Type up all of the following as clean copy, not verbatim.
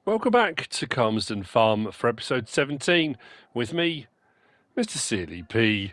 Welcome back to CALMSDEN Farm for episode 17 with me, MrSealyp.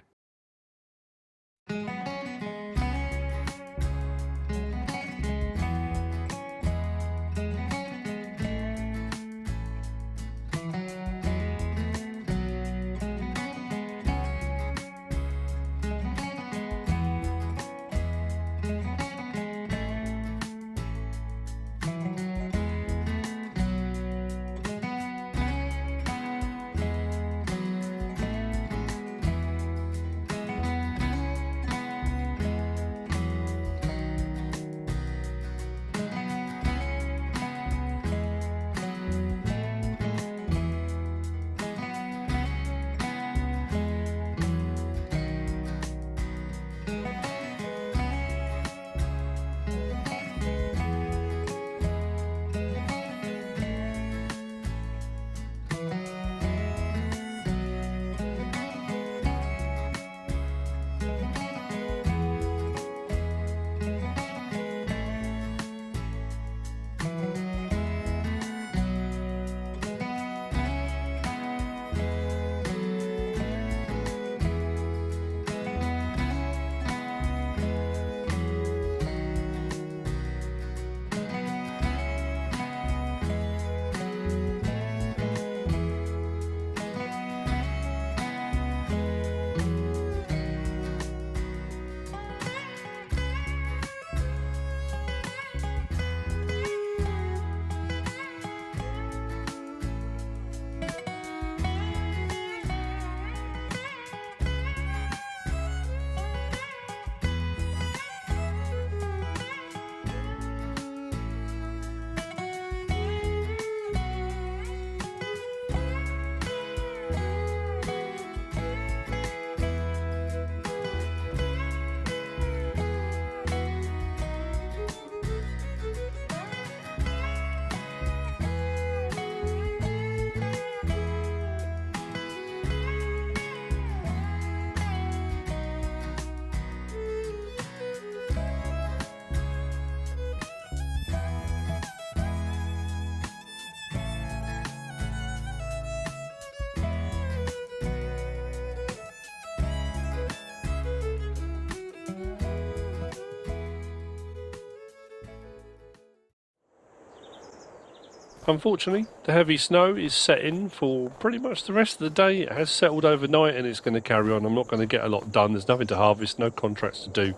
Unfortunately, the heavy snow is set in for pretty much the rest of the day. It has settled overnight and it's going to carry on. I'm not going to get a lot done. There's nothing to harvest, no contracts to do.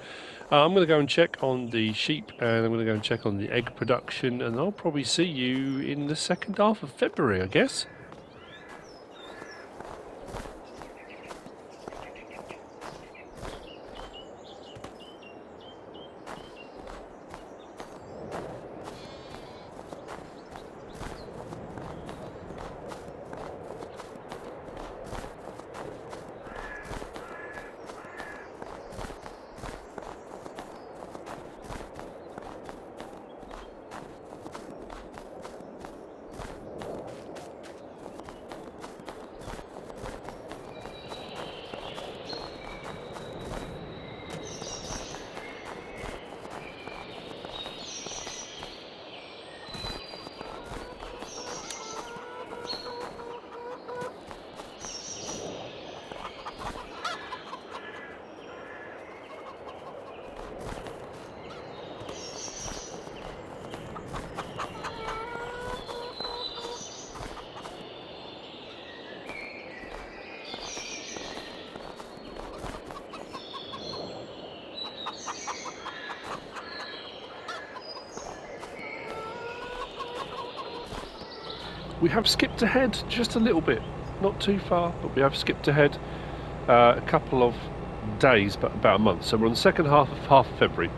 I'm going to go and check on the sheep and I'm going to go and check on the egg production, and I'll probably see you in the second half of February, I guess. We have skipped ahead just a little bit, not too far, but we have skipped ahead a couple of days, but about a month. So we're on the second half of February.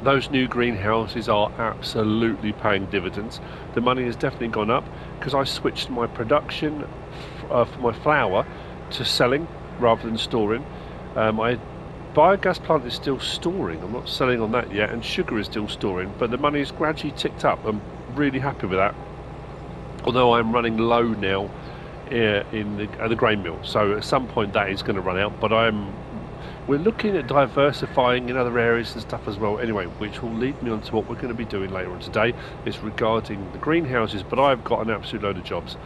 Those new greenhouses are absolutely paying dividends. The money has definitely gone up because I switched my production for my flour to selling rather than storing. My biogas plant is still storing. I'm not selling on that yet, and sugar is still storing, but the money has gradually ticked up. I'm really happy with that. Although I'm running low now at the grain mill, so at some point that is going to run out. But we're looking at diversifying in other areas and stuff as well anyway, which will lead me on to what we're going to be doing later on today. Is regarding the greenhouses, but I've got an absolute load of jobs.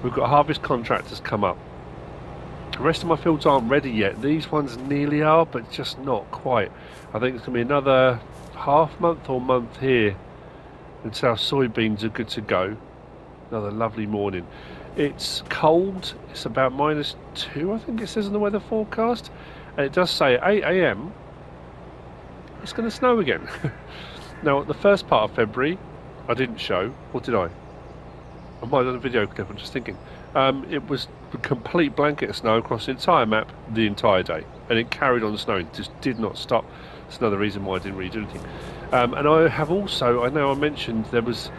We've got harvest contractors come up. The rest of my fields aren't ready yet. These ones nearly are, but just not quite. I think it's going to be another half month or month here until our soybeans are good to go. Another lovely morning. It's cold. It's about -2, I think it says in the weather forecast. And it does say at 8 AM it's going to snow again. Now, the first part of February I didn't show. What did I? I might have done a video clip, I'm just thinking. It was a complete blanket of snow across the entire map the entire day. And it carried on snowing, just did not stop. That's another reason why I didn't really do anything. And I have also, I know I mentioned there was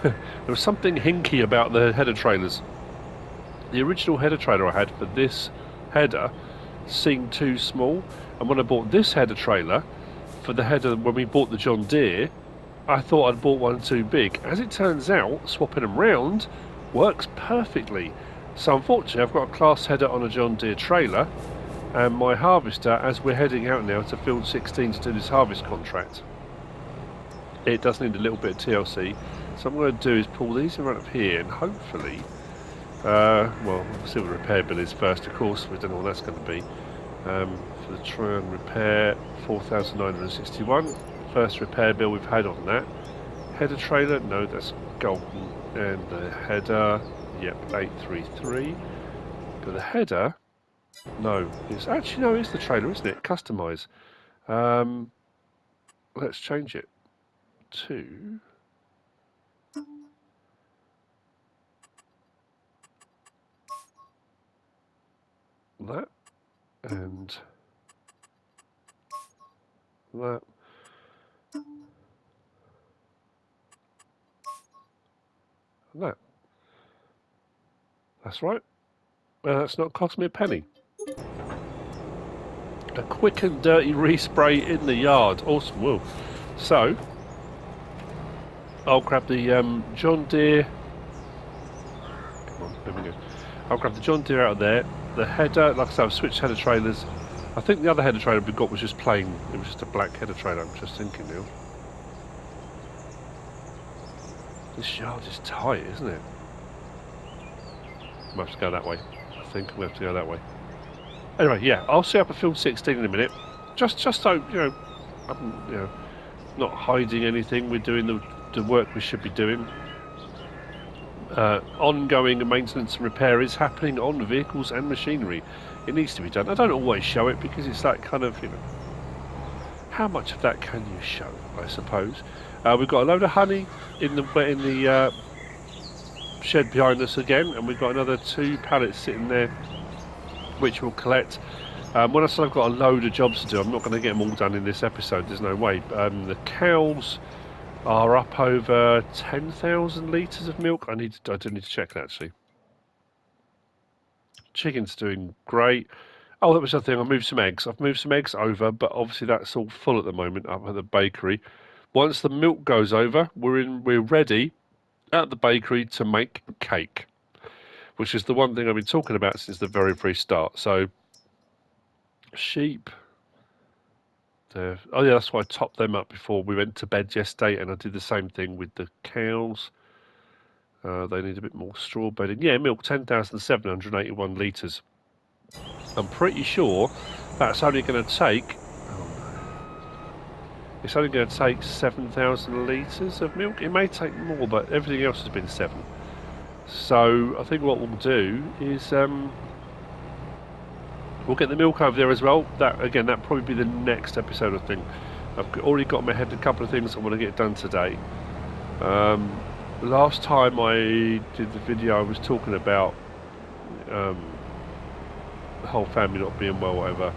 there was something hinky about the header trailers. The original header trailer I had for this header seemed too small, and when I bought this header trailer for the header when we bought the John Deere, I thought I'd bought one too big. As it turns out, swapping them round works perfectly. So unfortunately I've got a class header on a John Deere trailer, and my harvester, as we're heading out now to field 16 to do this harvest contract, it does need a little bit of TLC. So what I'm going to do is pull these right up here, and hopefully, well, we'll see what the repair bill is first, of course. We don't know what that's going to be. For the try and repair, 4,961. First repair bill we've had on that. Header trailer, no, that's golden. And the header, yep, 833. But the header, no, it's actually, no, it's the trailer, isn't it? Customise. Let's change it to that and that. And that. That's right. That's not cost me a penny. A quick and dirty respray in the yard. Awesome. Whoa. So I'll grab the John Deere. Come on, there we go. I'll grab the John Deere out of there. The header, like I said, I've switched header trailers. I think the other header trailer we got was just plain. It was just a black header trailer. I'm just thinking now. This yard is tight, isn't it? We'll have to go that way. I think we'll have to go that way. Anyway, yeah, I'll set up a field 16 in a minute. Just so, I'm, not hiding anything. We're doing the work we should be doing. Ongoing maintenance and repair is happening on vehicles and machinery. It needs to be done. I don't always show it because it's that kind of, how much of that can you show, I suppose. We've got a load of honey in the shed behind us again, and we've got another 2 pallets sitting there which we'll collect. When I say I've got a load of jobs to do, I'm not going to get them all done in this episode, there's no way. The cows are up over 10,000 litres of milk. I do need to check that actually. Chicken's doing great. Oh, that was the thing, I moved some eggs. I've moved some eggs over, but obviously that's all full at the moment up at the bakery. Once the milk goes over, we're ready at the bakery to make cake, which is the one thing I've been talking about since the very, very start. So, sheep. Oh yeah, that's why I topped them up before we went to bed yesterday, and I did the same thing with the cows. They need a bit more straw bedding. Yeah, milk, 10,781 litres. I'm pretty sure that's only going to take... It's only going to take 7,000 litres of milk. It may take more, but everything else has been 7. So I think what we'll do is we'll get the milk over there as well. That again, that'll probably be the next episode, I think. I've already got in my head a couple of things I want to get done today. Last time I did the video, I was talking about the whole family not being well, whatever.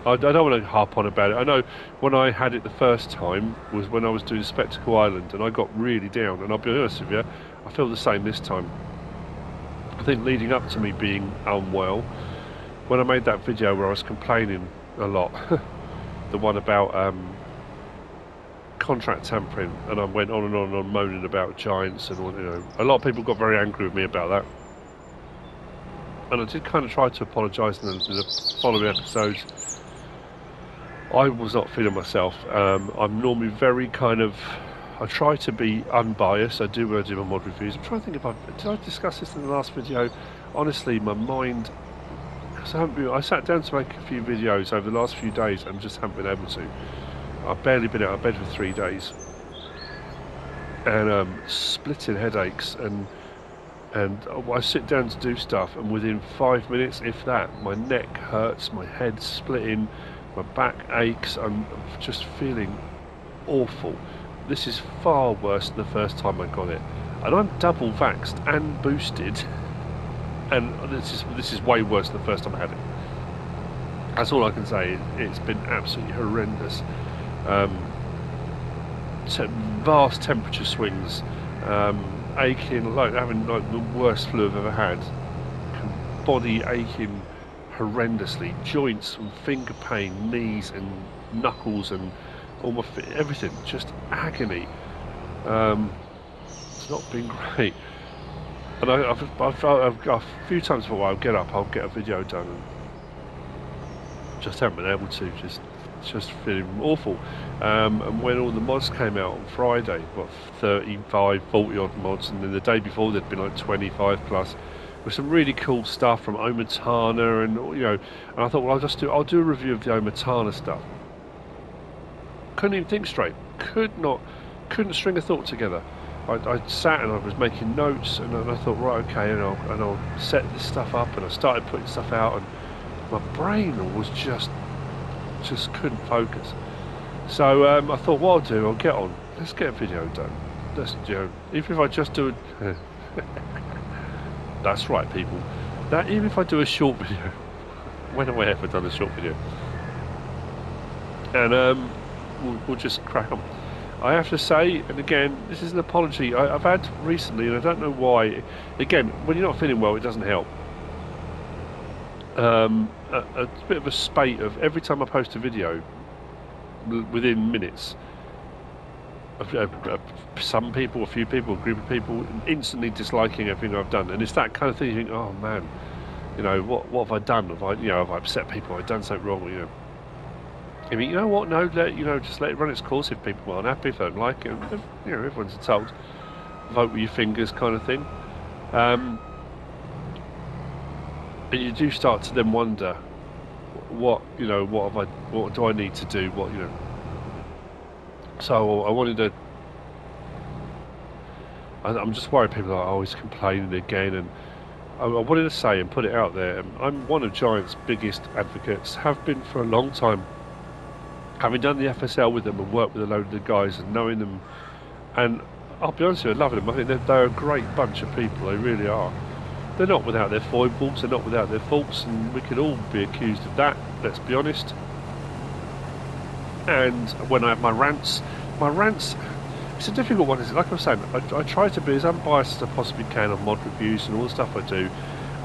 I don't want to harp on about it. I know when I had it the first time was when I was doing Spectacle Island, and I got really down, and I'll be honest with you, I feel the same this time. I think leading up to me being unwell, when I made that video where I was complaining a lot, the one about contract tampering, and I went on and on and on moaning about giants and all, a lot of people got very angry with me about that. And I did kind of try to apologise in the following episodes. I was not feeling myself. I'm normally very kind of, I try to be unbiased. I do when I do my mod reviews. I'm trying to think if did I discuss this in the last video? Honestly, my mind, I sat down to make a few videos over the last few days and just haven't been able to. I've barely been out of bed for 3 days. And splitting headaches, and I sit down to do stuff, and within 5 minutes, if that, my neck hurts, my head's splitting, my back aches. I'm just feeling awful. This is far worse than the first time I got it, and I'm double vaxxed and boosted, and this is way worse than the first time I had it. That's all I can say. It's been absolutely horrendous. Vast temperature swings, aching, like having like the worst flu I've ever had, body aching horrendously, joints and finger pain, knees and knuckles and all my everything, just agony. It's not been great, and I've a few times before I'll get up, I'll get a video done, and just haven't been able to. Just feeling awful. And when all the mods came out on Friday, what, 35, 40 odd mods, and then the day before there'd been like 25 plus, with some really cool stuff from Omatana, and you know, and I thought, well, I'll do a review of the Omatana stuff. Couldn't even think straight. Couldn't string a thought together. I sat and I was making notes, and I thought, right, okay, and I'll set this stuff up, and I started putting stuff out, and my brain was just couldn't focus. So I thought, what I'll do, I'll get on. Let's get a video done. Let's, you know, even if I just do it. That's right, people. That even if I do a short video, when have I ever done a short video? And we'll just crack on. I have to say, and again, this is an apology I've had recently, and I don't know why. Again, when you're not feeling well, it doesn't help. A bit of a spate of every time I post a video, within minutes, some people, a few people, a group of people instantly disliking everything I've done, and it's that kind of thing. You think, oh man, you know, what have I done? Have I upset people? Have I done something wrong? You know, I mean, you know what? No, just let it run its course. If people aren't happy, if they don't like it, you know, everyone's entitled to vote with your fingers, kind of thing. And you do start to then wonder, what do I need to do? What, you know? So I wanted to. I'm just worried people are always complaining again, and I wanted to say and put it out there. I'm one of Giant's biggest advocates. Have been for a long time. Having done the FSL with them and worked with a load of the guys and knowing them, and I'll be honest with you, I love them. I think they're a great bunch of people. They really are. They're not without their foibles, they're not without their faults, and we could all be accused of that, let's be honest. And when I have my rants, it's a difficult one, isn't it? Like I was saying, I try to be as unbiased as I possibly can on mod reviews and all the stuff I do,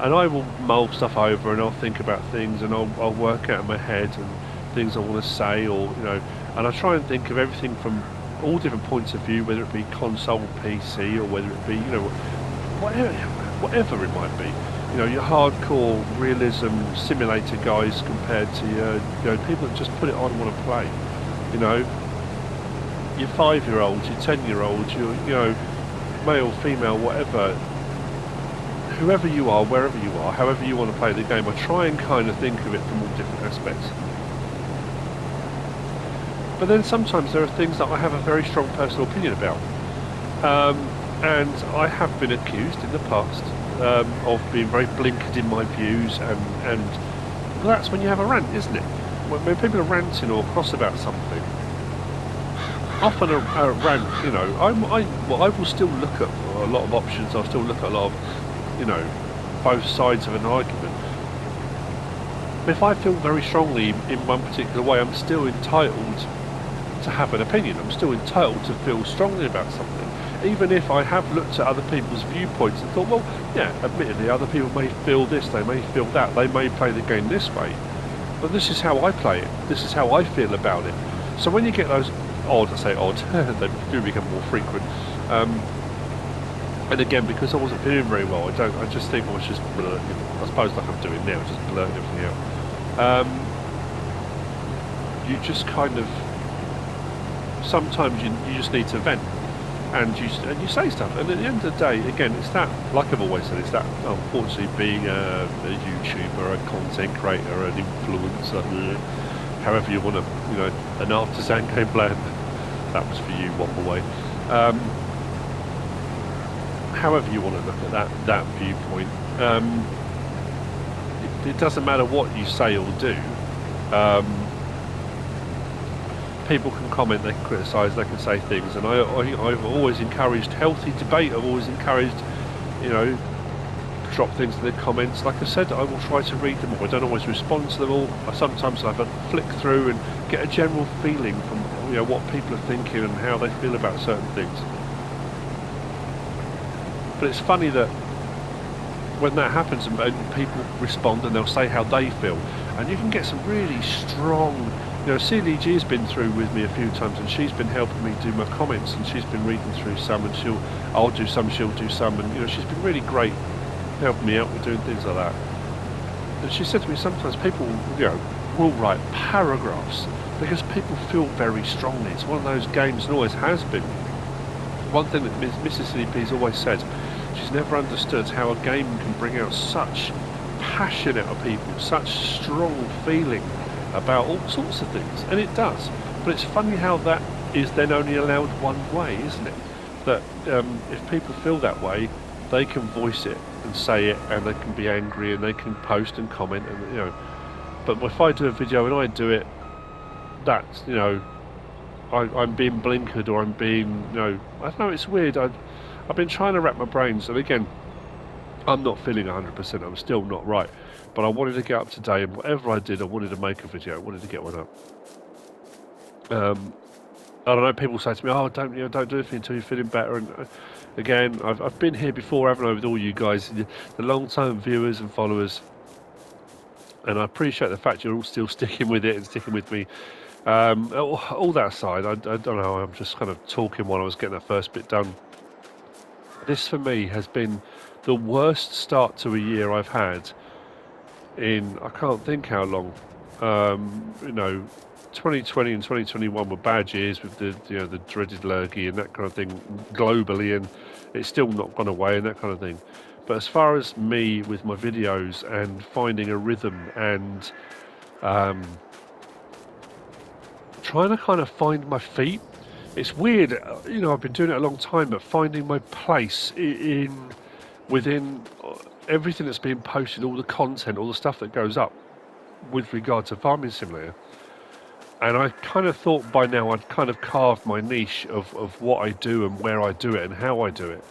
and I will mull stuff over, and I'll think about things, and I'll work out in my head and things I want to say, or, you know, and I try and think of everything from all different points of view, whether it be console, PC, or whether it be, you know, whatever it might be, you know, your hardcore realism simulator guys compared to you know, people that just put it on and want to play, you know, your 5-year-olds, your 10-year-olds, you know, male, female, whatever, whoever you are, wherever you are, however you want to play the game. I try and kind of think of it from all different aspects. But then sometimes there are things that I have a very strong personal opinion about. And I have been accused in the past of being very blinkered in my views, and well, that's when you have a rant, isn't it? When people are ranting or cross about something, often a rant, you know, I will still look at a lot of options. I'll still look at a lot of, you know, both sides of an argument. But if I feel very strongly in one particular way, I'm still entitled to have an opinion. I'm still entitled to feel strongly about something. Even if I have looked at other people's viewpoints and thought, well, yeah, admittedly, other people may feel this, they may feel that, they may play the game this way, but this is how I play it, this is how I feel about it. So when you get those odd, I say odd, they do become more frequent, and again, because I wasn't feeling very well, I just think I was just blurting, I suppose like I'm doing now, just blurting everything out. you just kind of, sometimes you just need to vent, and you say stuff, and at the end of the day, again, it's that, like I've always said, it's that, unfortunately, being a YouTuber, a content creator, an influencer, however you want to, you know, an artisan game player, that was for you, one away. However you want to look at that viewpoint, it doesn't matter what you say or do. People can comment, they can criticise, they can say things, and I've always encouraged healthy debate. I've always encouraged, you know, drop things in the comments. Like I said, I will try to read them all. I don't always respond to them all. Sometimes I have a flick through and get a general feeling from, you know, what people are thinking and how they feel about certain things. But it's funny that when that happens and people respond and they'll say how they feel, and you can get some really strong, you know, CLG has been through with me a few times, and she's been helping me do my comments, and she's been reading through some, and I'll do some, she'll do some, and you know, she's been really great helping me out with doing things like that. And she said to me, sometimes people, you know, will write paragraphs because people feel very strongly. It's one of those games, and always has been. One thing that MrSealyp has always said, she's never understood how a game can bring out such passion out of people, such strong feeling about all sorts of things, and it does. But it's funny how that is then only allowed one way, isn't it? That if people feel that way, they can voice it and say it, and they can be angry, and they can post and comment, and you know. But if I do a video and I do it, that's, you know, I'm being blinkered, or I'm being, you know, I don't know, it's weird. I've been trying to wrap my brains, and again, I'm not feeling 100%, I'm still not right, but I wanted to get up today, and whatever I did, I wanted to make a video, I wanted to get one up. I don't know, people say to me, oh, don't do anything until you're feeling better, and again, I've been here before, haven't I, with all you guys, the long-time viewers and followers, and I appreciate the fact you're all still sticking with it and sticking with me. All that aside, I don't know, I'm just kind of talking while I was getting that first bit done. This for me has been the worst start to a year I've had in, I can't think how long. You know, 2020 and 2021 were bad years with the, you know, the dreaded lurgy and that kind of thing globally, and it's still not gone away and that kind of thing. But as far as me with my videos and finding a rhythm and trying to kind of find my feet, it's weird, you know, I've been doing it a long time, but finding my place within everything that's being posted, all the content, all the stuff that goes up with regard to Farming Simulator. And I kind of thought by now I'd kind of carved my niche of what I do and where I do it and how I do it.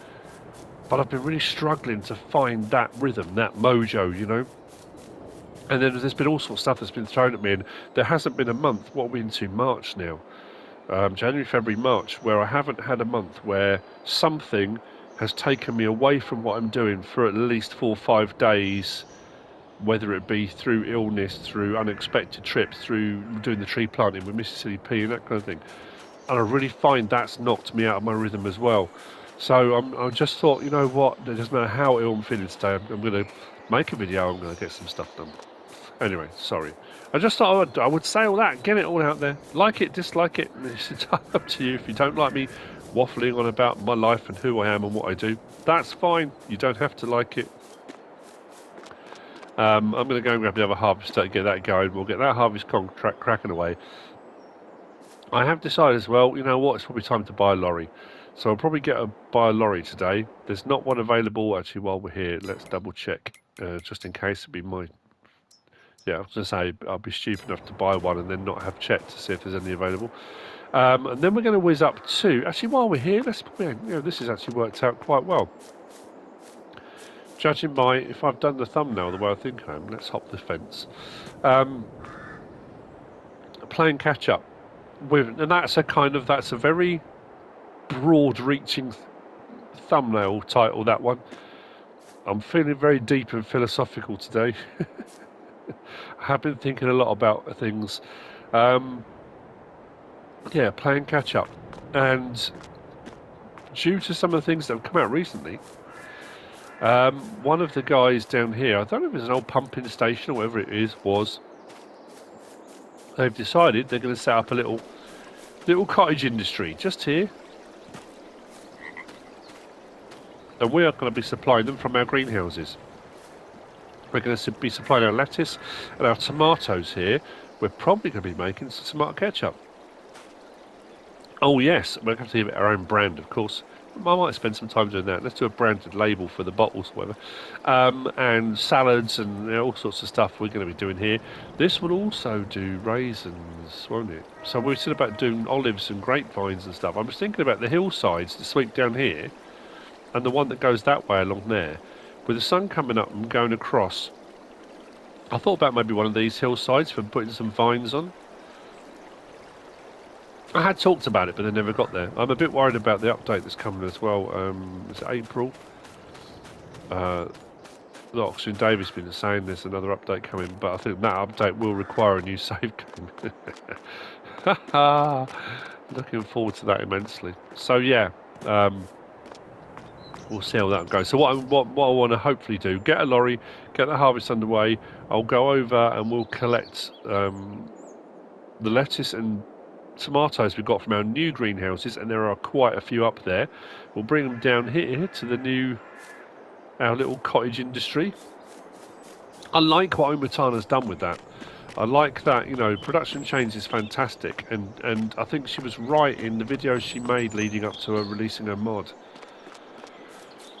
But I've been really struggling to find that rhythm, that mojo, you know. And then there's been all sorts of stuff that's been thrown at me, and there hasn't been a month, what are we into, March now? January, February, March, where I haven't had a month where something has taken me away from what I'm doing for at least 4 or 5 days, whether it be through illness, through unexpected trips, through doing the tree planting with MrSealyp and that kind of thing. And I really find that's knocked me out of my rhythm as well. So I just thought, you know what, it doesn't matter how ill I'm feeling today, I'm going to make a video, I'm going to get some stuff done. Anyway, sorry. I just thought I would say all that, get it all out there. Like it, dislike it, it's up to you. If you don't like me waffling on about my life and who I am and what I do, that's fine. You don't have to like it. I'm going to go and grab the other harvester and get that going. We'll get that harvest contract cracking away. I have decided as well, you know what, it's probably time to buy a lorry. So I'll probably buy a lorry today. There's not one available, actually, while we're here. Let's double check, just in case it'd be my... Yeah, I was going to say, I'll be stupid enough to buy one and then not have checked to see if there's any available. And then we're going to whiz up to... Actually, while we're here, you know, this has actually worked out quite well. Judging by, if I've done the thumbnail the way I think I am, let's hop the fence. Playing catch-up. And that's a very broad-reaching thumbnail title, that one. I'm feeling very deep and philosophical today. I have been thinking a lot about things. Yeah, playing catch-up. And due to some of the things that have come out recently, one of the guys down here, I don't know if it's an old pumping station or whatever it is, they've decided they're going to set up a little cottage industry just here. And we are going to be supplying them from our greenhouses. We're going to be supplying our lettuce and our tomatoes here. We're probably going to be making some tomato ketchup. Oh yes, we're going to have our own brand, of course. I might spend some time doing that. Let's do a branded label for the bottles, whatever. And salads and all sorts of stuff we're going to be doing here. This will also do raisins, won't it? So we're still about doing olives and grapevines and stuff. I was thinking about the hillsides, the sweep down here, and the one that goes that way along there. With the sun coming up and going across, I thought about maybe one of these hillsides for putting some vines on. I had talked about it, but they never got there. I'm a bit worried about the update that's coming as well. It's April. Oxygendavid's been saying there's another update coming, but I think that update will require a new save game. Looking forward to that immensely. So yeah, we'll see how that goes. So what I want to hopefully do, get a lorry, get the harvest underway. I'll go over and we'll collect the lettuce and tomatoes we've got from our new greenhouses, and there are quite a few up there. We'll bring them down here to our little cottage industry. I like what Omatana's done with that. I like that, you know, production change is fantastic, and I think she was right in the videos she made leading up to her releasing her mod.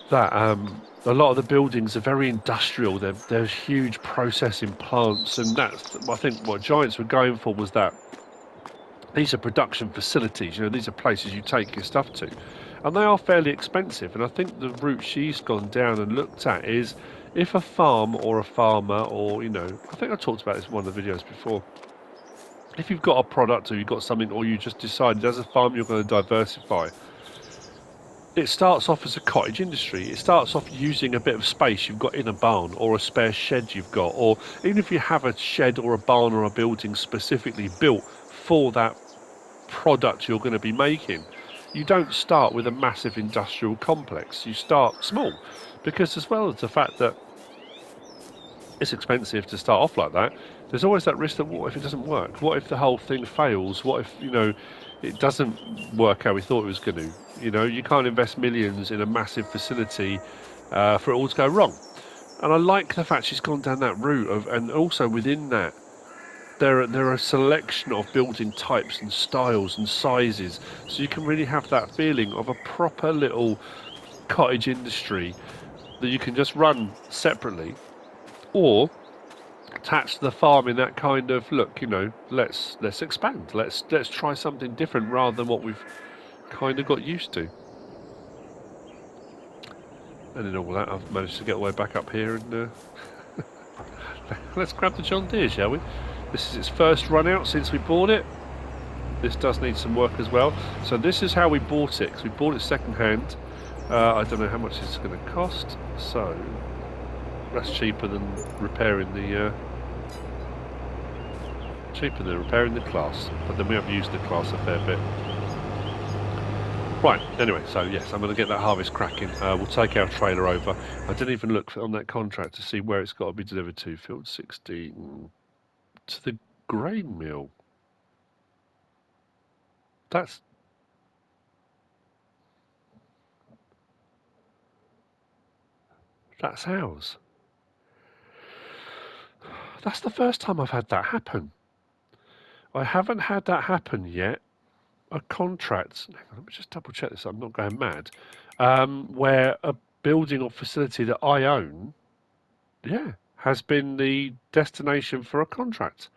That a lot of the buildings are very industrial. There's huge processing plants, and that's, I think, what Giants were going for was that these are production facilities. You know, these are places you take your stuff to, and they are fairly expensive. And I think the route she's gone down and looked at is, if a farm or a farmer, or, you know, I think I talked about this in one of the videos before, if you've got a product or you've got something, or you just decided as a farm you're going to diversify, it starts off as a cottage industry. It starts off using a bit of space you've got in a barn, or a spare shed you've got, or even if you have a shed or a barn or a building specifically built for that product you're going to be making. You don't start with a massive industrial complex. You start small, because as well as the fact that it's expensive to start off like that, there's always that risk that what if it doesn't work? What if the whole thing fails? What if, you know, it doesn't work how we thought it was going to? You know, you can't invest millions in a massive facility for it all to go wrong. And I like the fact she's gone down that route of, and also within that, there are a selection of building types and styles and sizes, so you can really have that feeling of a proper little cottage industry that you can just run separately, or attach to the farm in that kind of, look, you know, let's expand, let's try something different rather than what we've kind of got used to. And in all that, I've managed to get all the way back up here, and let's grab the John Deere, shall we? This is its first run out since we bought it. This does need some work as well. So this is how we bought it, because we bought it second hand. I don't know how much it's going to cost, so that's cheaper than repairing the class. But then we have used the class a fair bit. Right, anyway, so yes, I'm going to get that harvest cracking. We'll take our trailer over. I didn't even look on that contract to see where it's got to be delivered to. Field 16 to the grain mill. That's ours. That's the first time I've had that happen. I haven't had that happen yet. A contract, hang on, let me just double check this, I'm not going mad, where a building or facility that I own, yeah, has been the destination for a contract.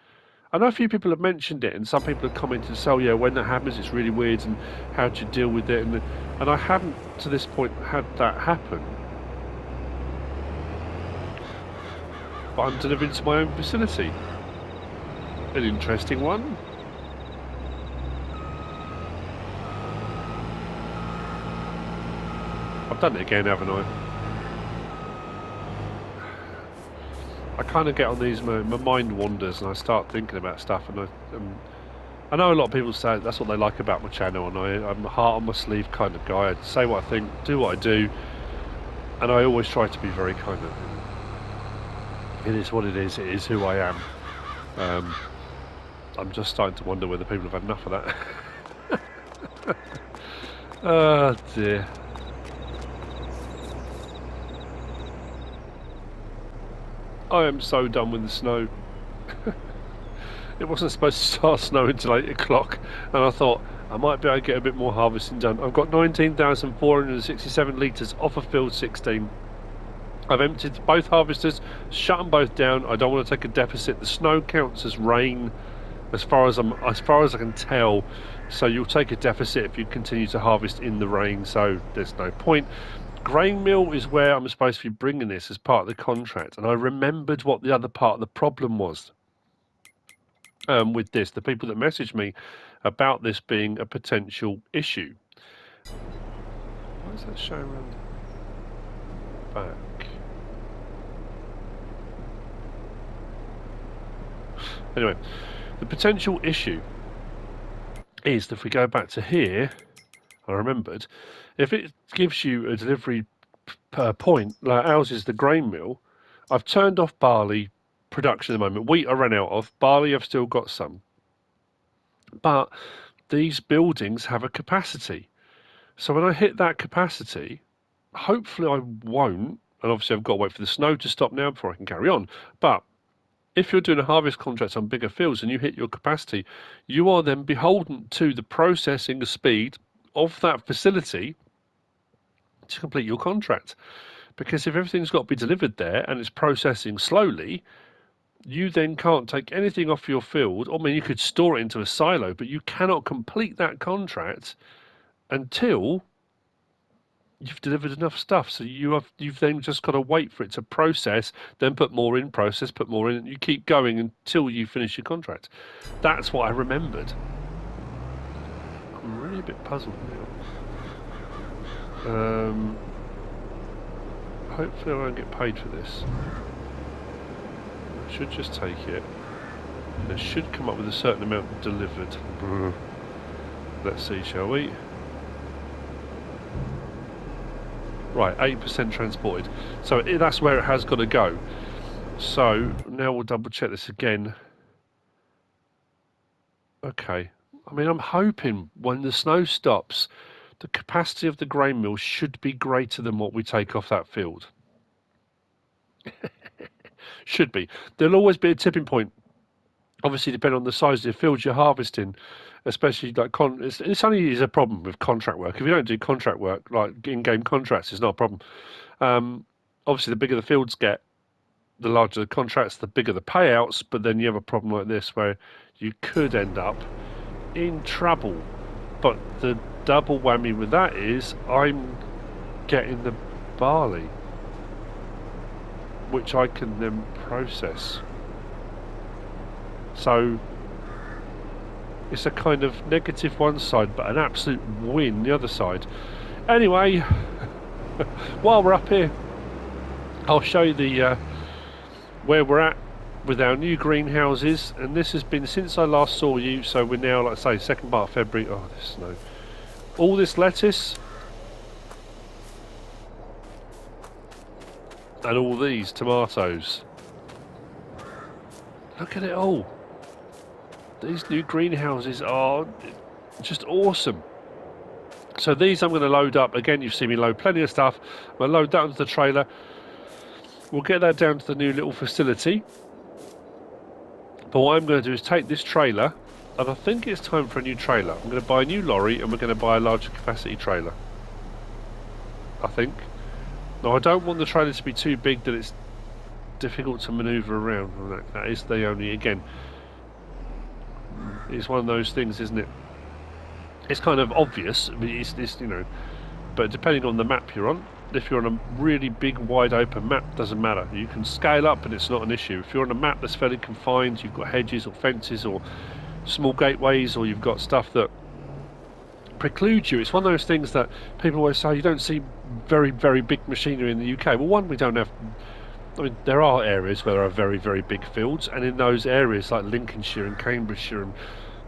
I know a few people have mentioned it, and some people have commented, so yeah, when that happens it's really weird, and how do you deal with it, and I haven't to this point had that happen. But I'm delivering to my own facility. An interesting one. I've done it again, haven't I? I kind of get on these, my mind wanders, and I start thinking about stuff, and I know a lot of people say that's what they like about my channel, and I'm a heart on my sleeve kind of guy. I say what I think, do what I do, and I always try to be very kind of, it is what it is who I am. I'm just starting to wonder whether people have had enough of that. Oh dear. I am so done with the snow. It wasn't supposed to start snowing until 8 o'clock, and I thought I might be able to get a bit more harvesting done. I've got 19,467 litres off of field 16. I've emptied both harvesters, shut them both down. I don't want to take a deficit. The snow counts as rain, as far as I can tell. So you'll take a deficit if you continue to harvest in the rain. So there's no point. Grain mill is where I'm supposed to be bringing this as part of the contract, and I remembered what the other part of the problem was. With this, the people that messaged me about this being a potential issue. Why is that showing around back? Anyway, the potential issue is that if we go back to here, I remembered, if it gives you a delivery point, like ours is the grain mill, I've turned off barley production at the moment. Wheat I ran out of, barley I've still got some. But these buildings have a capacity. So when I hit that capacity, hopefully I won't, and obviously I've got to wait for the snow to stop now before I can carry on. But if you're doing a harvest contract on bigger fields and you hit your capacity, you are then beholden to the processing speed of that facility to complete your contract. Because if everything's got to be delivered there and it's processing slowly, you then can't take anything off your field. I mean, you could store it into a silo, but you cannot complete that contract until you've delivered enough stuff. So you've then just got to wait for it to process, then put more in, process, put more in, and you keep going until you finish your contract. That's what I remembered. I'm really a bit puzzled now. Hopefully I won't get paid for this. I should just take it. And it should come up with a certain amount delivered. Let's see, shall we? Right, 8% transported. So that's where it has got to go. So now we'll double check this again. Okay. I mean, I'm hoping when the snow stops, the capacity of the grain mill should be greater than what we take off that field. Should be. There'll always be a tipping point. Obviously, depending on the size of the fields you're harvesting, especially like it's only is a problem with contract work. If you don't do contract work, like in-game contracts, it's not a problem. Obviously, the bigger the fields get, the larger the contracts, the bigger the payouts. But then you have a problem like this where you could end up in trouble. But the double whammy with that is I'm getting the barley, which I can then process. So it's a kind of negative one side, but an absolute win the other side. Anyway, while we're up here, I'll show you the where we're at with our new greenhouses, and this has been since I last saw you. So we're now, like I say, second part of February. Oh, this snow! All this lettuce and all these tomatoes. Look at it all. These new greenhouses are just awesome. So these I'm going to load up. Again, you've seen me load plenty of stuff. I'm going to load that onto the trailer. We'll get that down to the new little facility. But what I'm going to do is take this trailer, and I think it's time for a new trailer. I'm going to buy a new lorry, and we're going to buy a larger capacity trailer. I think. Now, I don't want the trailer to be too big that it's difficult to manoeuvre around. That is the only, again, it's one of those things, isn't it? It's kind of obvious, it's you know, but depending on the map you're on, if you're on a really big wide open map, doesn't matter. You can scale up and it's not an issue. If you're on a map that's fairly confined, you've got hedges or fences or small gateways, or you've got stuff that precludes you. It's one of those things that people always say, you don't see very, very big machinery in the UK. Well, one, we don't have, I mean, there are areas where there are very, very big fields, and in those areas like Lincolnshire and Cambridgeshire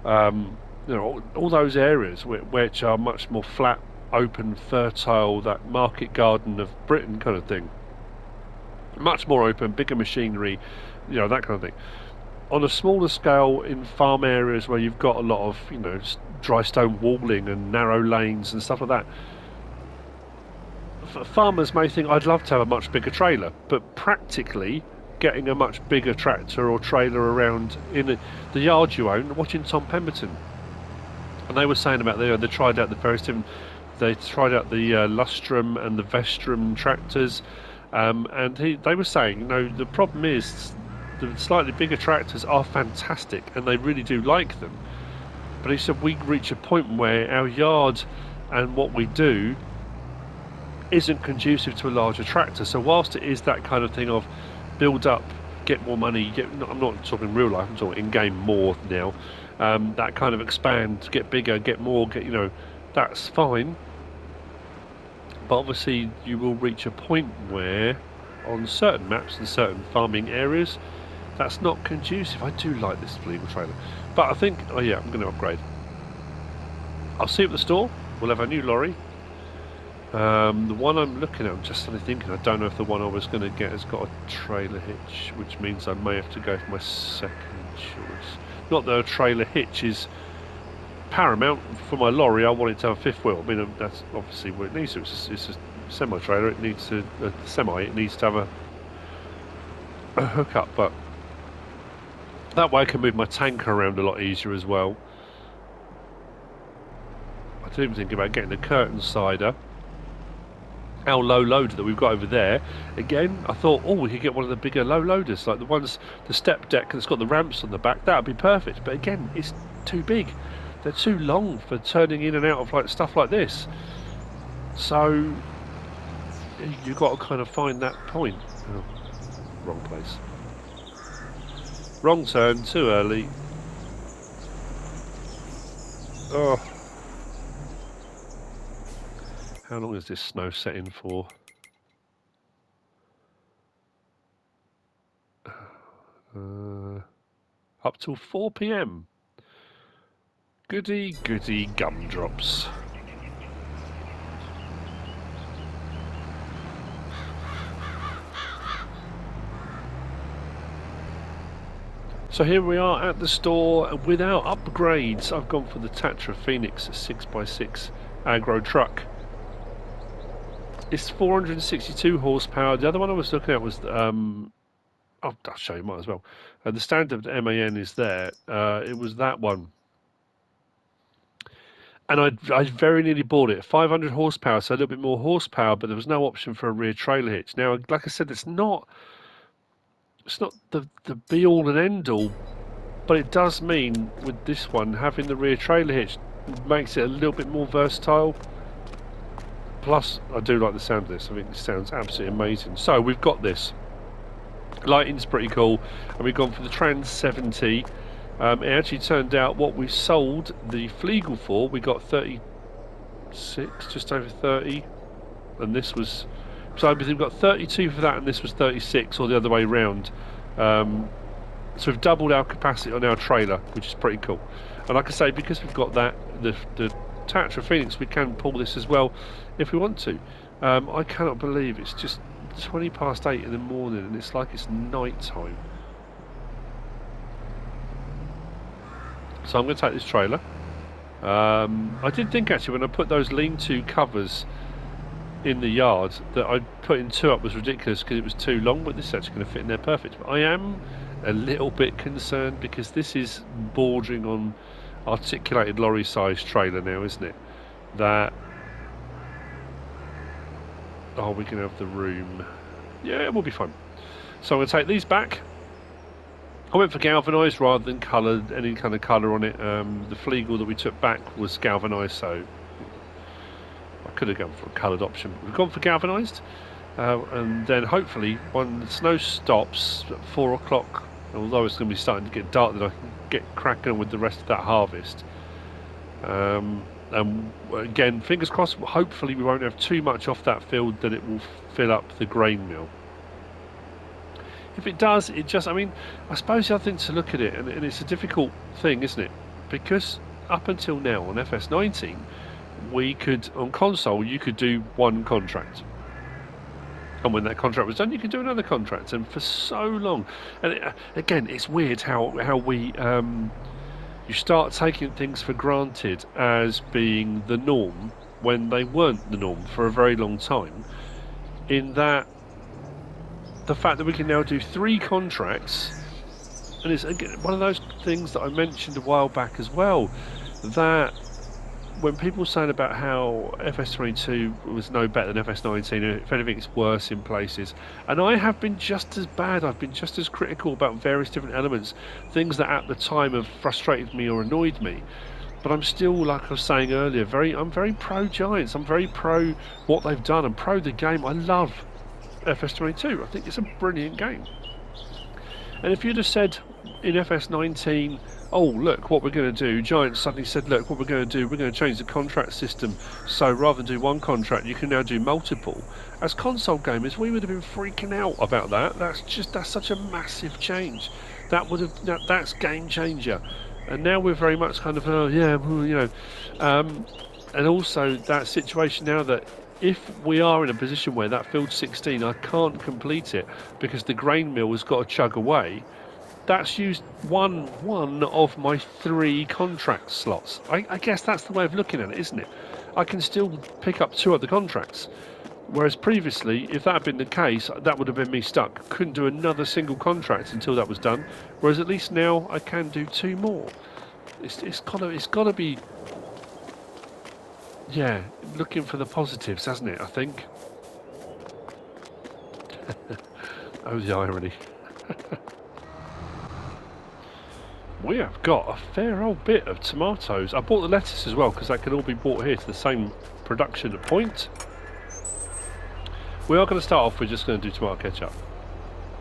and you know, all those areas which are much more flat, open, fertile, that market garden of Britain kind of thing, much more open, bigger machinery, you know, that kind of thing. on a smaller scale in farm areas where you've got a lot of, you know, dry stone walling and narrow lanes and stuff like that, farmers may think, I'd love to have a much bigger trailer, but practically getting a much bigger tractor or trailer around in the yard you own, watching Tom Pemberton, and they were saying about they tried out the various different, they tried out the Lustrum and the Vestrum tractors, and they were saying, you know, the problem is the slightly bigger tractors are fantastic and they really do like them, but he said we reach a point where our yard and what we do isn't conducive to a larger tractor. So whilst it is that kind of thing of build up, get more money, I'm not talking real life, I'm talking in-game more now, that kind of expand, get bigger, get more, you know, that's fine, but obviously you will reach a point where on certain maps and certain farming areas that's not conducive. I do like this legal trailer, but I think, oh yeah, I'm going to upgrade. I'll see you at the store. We'll have a new lorry. The one I'm looking at, I'm just suddenly thinking, I don't know if the one I was going to get has got a trailer hitch, which means I may have to go for my second choice. Not that a trailer hitch is paramount for my lorry. I want it to have a fifth wheel. I mean, that's obviously what it needs to. It's a semi-trailer. It needs to it needs to have a hookup, but that way I can move my tanker around a lot easier as well. I didn't even think about getting a curtain sider. Our low loader that we've got over there, again, I thought, oh, we could get one of the bigger low loaders, like the ones, the step deck that's got the ramps on the back. That would be perfect, but again, it's too big. They're too long for turning in and out of like stuff like this. So you've got to kind of find that point. Oh, wrong place. Wrong turn, too early. Oh. How long is this snow set in for? Up till 4 PM. Goody, goody gumdrops. So here we are at the store with our upgrades. I've gone for the Tatra Phoenix 6x6 aggro truck. It's 462 horsepower. The other one I was looking at was, I'll show you, might as well. The standard MAN is there. It was that one. And I very nearly bought it. 500 horsepower, so a little bit more horsepower, but there was no option for a rear trailer hitch. Now, like I said, it's not the be-all and end-all, but it does mean with this one, having the rear trailer hitch makes it a little bit more versatile. Plus, I do like the sound of this. I think this sounds absolutely amazing. So, we've got this. Lighting's pretty cool. And we've gone for the Trans 70. It actually turned out what we sold the Flegel for, we got 36, just over 30. And this was... So, we've got 32 for that, and this was 36, or the other way round. So, we've doubled our capacity on our trailer, which is pretty cool. And like I say, because we've got that, the Tatra Phoenix, we can pull this as well if we want to. I cannot believe it's just 20 past 8 in the morning and it's like it's night time. So I'm going to take this trailer. I did think actually when I put those lean-to covers in the yard that I putting 2 up was ridiculous because it was too long, but this is actually going to fit in there perfect. But I am a little bit concerned because this is bordering on articulated lorry size trailer now, isn't it? That, oh, we can have the room. Yeah, it will be fun. So I'm going to take these back. I went for galvanised rather than coloured, any kind of colour on it. The Flegel that we took back was galvanised, so I could have gone for a coloured option. We've gone for galvanised, and then hopefully when the snow stops at 4 o'clock, although it's going to be starting to get dark, then I can get cracking with the rest of that harvest. And again, fingers crossed, hopefully we won't have too much off that field that it will fill up the grain mill. If it does, it just, I mean, I suppose the other thing to look at it, and it's a difficult thing, isn't it? Because up until now on FS19, we could, on console, you could do one contract. And when that contract was done, you could do another contract, and for so long. And again, it's weird how we you start taking things for granted as being the norm when they weren't the norm for a very long time. In that, the fact that we can now do 3 contracts, and it's again one of those things that I mentioned a while back as well, that when people saying about how FS22 was no better than FS19, if anything it's worse in places, and I have been just as bad, I've been just as critical about various different elements, things that at the time have frustrated me or annoyed me, but I'm still, like I was saying earlier, I'm very pro Giants, I'm very pro what they've done, and pro the game. I love FS22, I think it's a brilliant game. And if you'd have said in FS19, oh look what we're going to do, Giants suddenly said, look what we're going to do, we're going to change the contract system, so rather than do 1 contract you can now do multiple, as console gamers we would have been freaking out about that. That's such a massive change. That's game changer. And now we're very much kind of, oh yeah, well, you know, and also that situation now that if we are in a position where that field 16 I can't complete it because the grain mill has got to chug away, that's used one of my 3 contract slots. I guess that's the way of looking at it, isn't it? I can still pick up 2 other contracts, whereas previously, if that had been the case, that would have been me stuck. Couldn't do another single contract until that was done. Whereas at least now I can do 2 more. It's got to be, yeah, looking for the positives, hasn't it? I think. Oh, the irony. We have got a fair old bit of tomatoes. I bought the lettuce as well because that can all be brought here to the same production point. We are going to start off with just going to do tomato ketchup,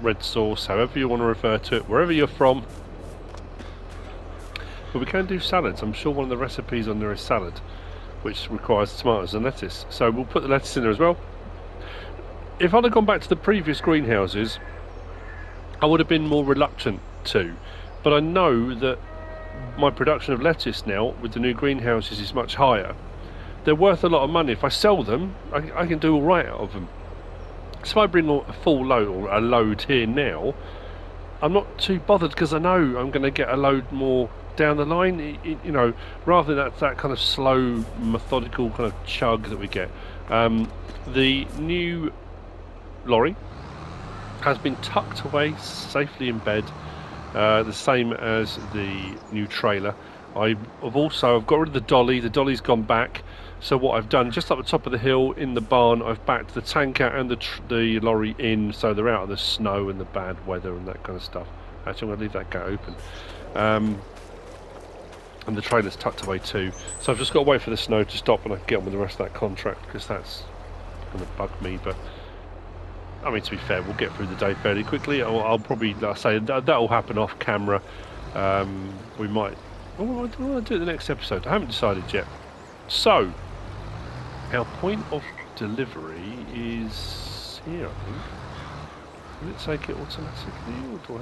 red sauce, however you want to refer to it, wherever you're from. But we can do salads. I'm sure one of the recipes on there is salad, which requires tomatoes and lettuce. So we'll put the lettuce in there as well. If I'd have gone back to the previous greenhouses, I would have been more reluctant to. But I know that my production of lettuce now with the new greenhouses is much higher. They're worth a lot of money. If I sell them, I can do all right out of them. So if I bring a full load or a load here now, I'm not too bothered because I know I'm going to get a load more down the line. You know, rather than that kind of slow, methodical kind of chug that we get. The new lorry has been tucked away safely in bed. The same as the new trailer. I've got rid of the dolly. The dolly's gone back. So what I've done, just up the top of the hill in the barn, I've backed the tanker and the lorry in, so they're out of the snow and the bad weather and that kind of stuff. Actually, I'm going to leave that gate open. And the trailer's tucked away too. So I've just got to wait for the snow to stop and I can get on with the rest of that contract because that's going to bug me. But I mean, to be fair, we'll get through the day fairly quickly. I'll probably, like I say, that'll happen off camera. We might. What do I want to do in the next episode? I haven't decided yet. So, our point of delivery is here, I think. Will it take it automatically, or do I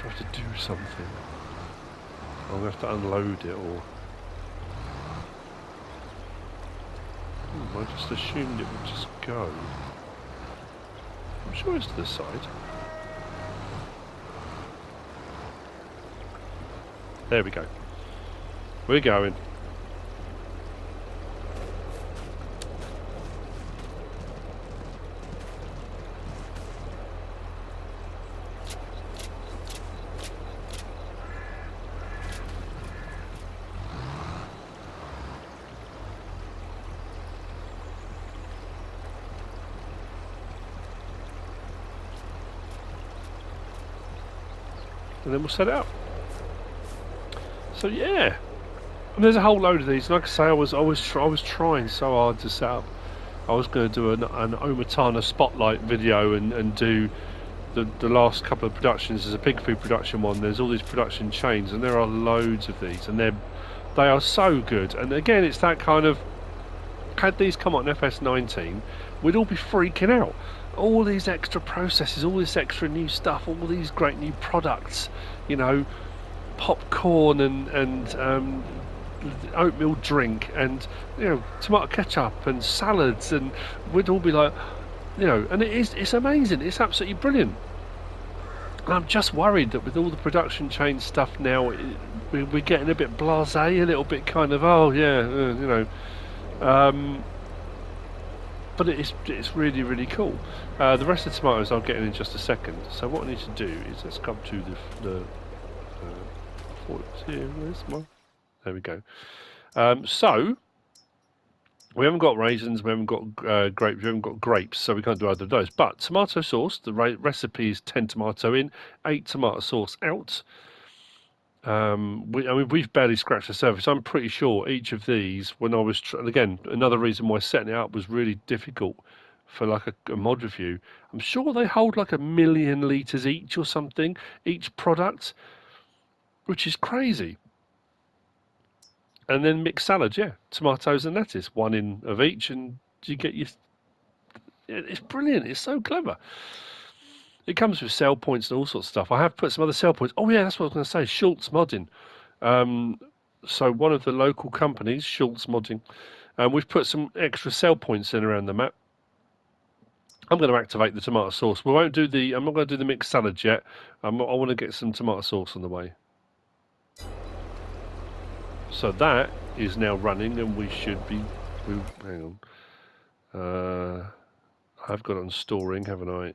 have to do something? I'm going to have to unload it, or I just assumed it would just go. I'm sure it's to the side. There we go. We're going. And then we'll set it up. So yeah, and there's a whole load of these. Like I say, I was trying so hard to set up. I was going to do an Omatana spotlight video and do the last couple of productions. There's a pig food production one. There's all these production chains, and there are loads of these, and they are so good. And again, it's that kind of, had these come on FS19, we'd all be freaking out. All these extra processes, all this extra new stuff, all these great new products, you know, popcorn and oatmeal drink and, you know, tomato ketchup and salads, and we'd all be like, you know, and it's amazing, it's absolutely brilliant. And I'm just worried that with all the production chain stuff now, we're getting a bit blasé, a little bit kind of, oh yeah, you know. But it's really, really cool. The rest of the tomatoes I'll get in just a second. So what I need to do is, let's come to the where's my, there we go. So we haven't got raisins, we haven't got grapes, we haven't got grapes, so we can't do either of those. But tomato sauce, the recipe is 10 tomato in, 8 tomato sauce out. I mean, we've barely scratched the surface. I'm pretty sure each of these, when I was, again, another reason why setting it up was really difficult for like a mod review. I'm sure they hold like 1 million litres each or something, each product, which is crazy. And then mixed salads, yeah, tomatoes and lettuce, 1 in of each, and you get your. It's brilliant. It's so clever. It comes with sell points and all sorts of stuff. I have put some other sell points. Oh yeah, that's what I was going to say. Schultz Modding. So one of the local companies, Schultz Modding, we've put some extra sell points in around the map. I'm going to activate the tomato sauce. We won't do the. I'm not going to do the mixed salad yet. I want to get some tomato sauce on the way. So that is now running, and we should be. Hang on. I've got it on storing, haven't I?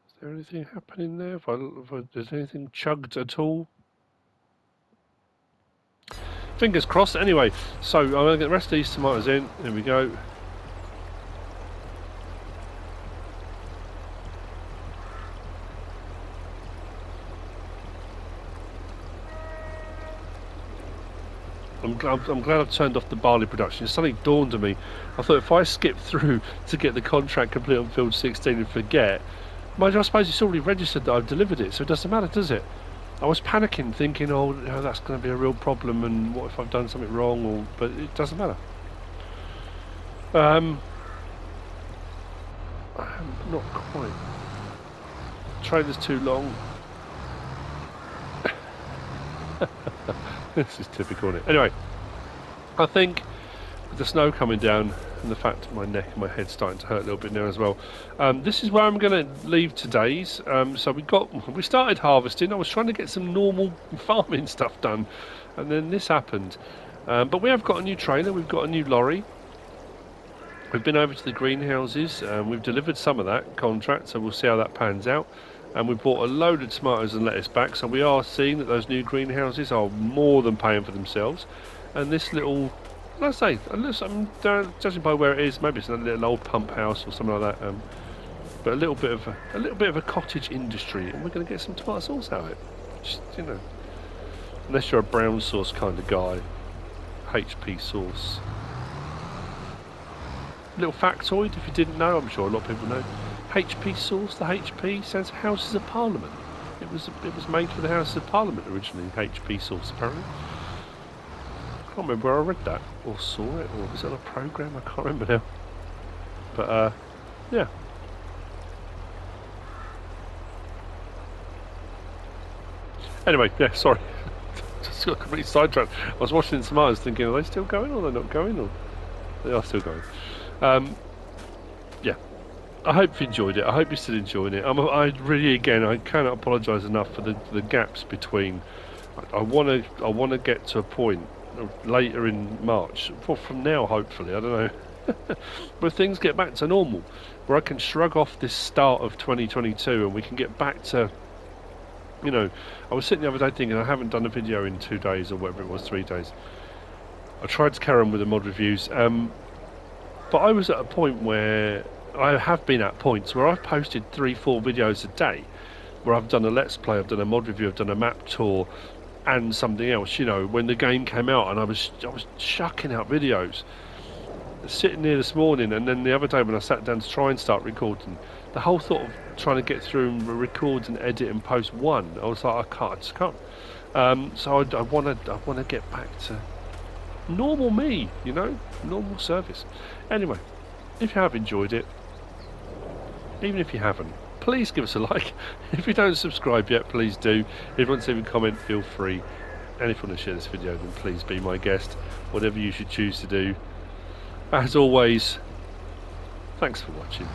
Is there anything happening there? Is anything chugged at all? Fingers crossed. Anyway, so I'm going to get the rest of these tomatoes in. There we go. I'm glad I've turned off the barley production. Something dawned on me. I thought if I skip through to get the contract complete on field 16 and forget, I suppose it's already registered that I've delivered it, so it doesn't matter, does it? I was panicking, thinking, oh, that's going to be a real problem, and what if I've done something wrong? But it doesn't matter. Not quite. Trailer's too long. This is typical, isn't it? Anyway, I think with the snow coming down and the fact that my neck and my head's starting to hurt a little bit now as well, this is where I'm going to leave today's. So we started harvesting. I was trying to get some normal farming stuff done, and then this happened. But we have got a new trailer. We've got a new lorry. We've been over to the greenhouses. We've delivered some of that contract, so we'll see how that pans out. And we bought a load of tomatoes and lettuce back, so we are seeing that those new greenhouses are more than paying for themselves. And this little, let's say, I'm judging by where it is, maybe it's a little old pump house or something like that. But a little bit of a cottage industry, and we're going to get some tomato sauce out of it. Just, you know, unless you're a brown sauce kind of guy, HP sauce. Little factoid, if you didn't know, I'm sure a lot of people know. HP sauce, the HP stands for Houses of Parliament. It was made for the Houses of Parliament originally, HP sauce apparently. I can't remember where I read that, or saw it, or was it on a programme? I can't remember now. But, yeah. Anyway, yeah, sorry. Just got completely sidetracked. I was watching some eyes thinking, are they still going, or are they not going? Or they are still going. Yeah. I hope you enjoyed it. I hope you're still enjoying it. I really, again, I cannot apologise enough for the gaps between. I want to get to a point later in March, from now hopefully. I don't know, where things get back to normal, where I can shrug off this start of 2022 and we can get back to. You know, I was sitting the other day thinking I haven't done a video in 2 days or whatever it was, 3 days. I tried to carry on with the mod reviews, but I was at a point where. I have been at points where I've posted 3-4 videos a day, where I've done a let's play, I've done a mod review, I've done a map tour, and something else. You know, when the game came out, and I was chucking out videos. Sitting here this morning, and then the other day when I sat down to try and start recording, the whole thought of trying to get through and record and edit and post one, I was like, I just can't. So I want to get back to normal me, you know, normal service. Anyway, if you have enjoyed it. Even if you haven't, please give us a like. If you don't subscribe yet, please do. If you want to leave a comment, feel free. And if you want to share this video, then please be my guest, whatever you should choose to do. As always, thanks for watching.